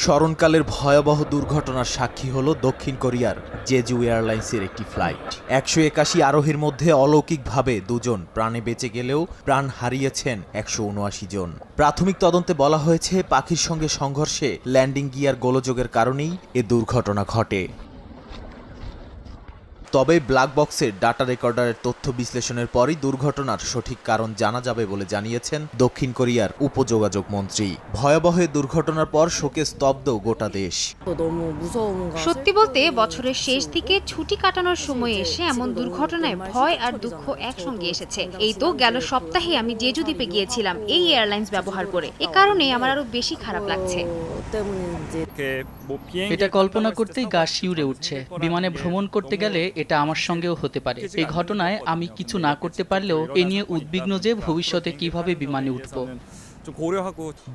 স্মরণকালের ভয়াবহ দুর্ঘটনার সাক্ষী হল দক্ষিণ কোরিয়ার জেজু এয়ারলাইন্সের একটি ফ্লাইট। 181 আরোহীর মধ্যে অলৌকিকভাবে 2 জন প্রাণে বেঁচে গেলেও প্রাণ হারিয়েছেন 179 জন। প্রাথমিক তদন্তে বলা হয়েছে, পাখির সঙ্গে সংঘর্ষে ল্যান্ডিং গিয়ার গোলযোগের কারণেই এ দুর্ঘটনা ঘটে। তবে ব্ল্যাক বক্সের ডাটা রেকর্ডারের তথ্য বিশ্লেষণের পরই দুর্ঘটনার সঠিক কারণ জানা যাবে বলে জানিয়েছেন দক্ষিণ কোরিয়ার উপযোগাযোগ মন্ত্রী। ভয়াবহ দুর্ঘটনার পর শোকে স্তব্ধ গোটা দেশ। সত্যি বলতে বছরের শেষ দিকে ছুটি কাটানোর সময় এসে এমন দুর্ঘটনায় ভয় আর দুঃখ একসঙ্গে এসেছে। এই তো গেল সপ্তাহে আমি জেজু দ্বীপে গিয়েছিলাম এই এয়ারলাইন্স ব্যবহার করে। এ কারণে আমার আরো বেশি খারাপ লাগছে। এটা কল্পনা করতেই গা শিউরে উঠছে। বিমানে ভ্রমণ করতে গেলে এটা আমার সঙ্গেও হতে পারে। এই ঘটনায় আমি কিছু না করতে পারলেও এ নিয়ে উদ্বিগ্ন যে ভবিষ্যতে কিভাবে বিমানে উঠব।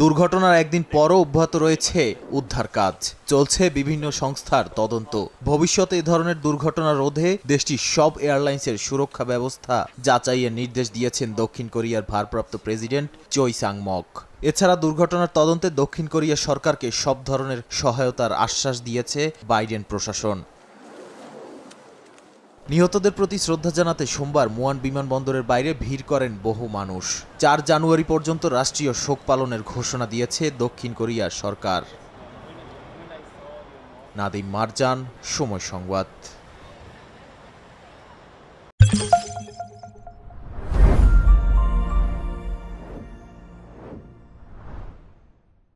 দুর্ঘটনার একদিন পরও অব্যাহত রয়েছে উদ্ধার কাজ, চলছে বিভিন্ন সংস্থার তদন্ত। ভবিষ্যতে এ ধরনের দুর্ঘটনা রোধে দেশটির সব এয়ারলাইন্সের সুরক্ষা ব্যবস্থা যাচাইয়ের নির্দেশ দিয়েছেন দক্ষিণ কোরিয়ার ভারপ্রাপ্ত প্রেসিডেন্ট চoi sang-mok। এছাড়া দুর্ঘটনার তদন্তে দক্ষিণ কোরিয়া সরকারকে সব ধরনের সহায়তার আশ্বাস দিয়েছে বাইডেন প্রশাসন। নিহতদের প্রতি শ্রদ্ধা জানাতে সোমবার মুয়ান বিমানবন্দরের বাইরে ভিড় করেন বহু মানুষ। 4 জানুয়ারি পর্যন্ত রাষ্ট্রীয় শোক পালনের ঘোষণা দিয়েছে দক্ষিণ কোরিয়া সরকার। নাদিম মারজান, সময় সংবাদ।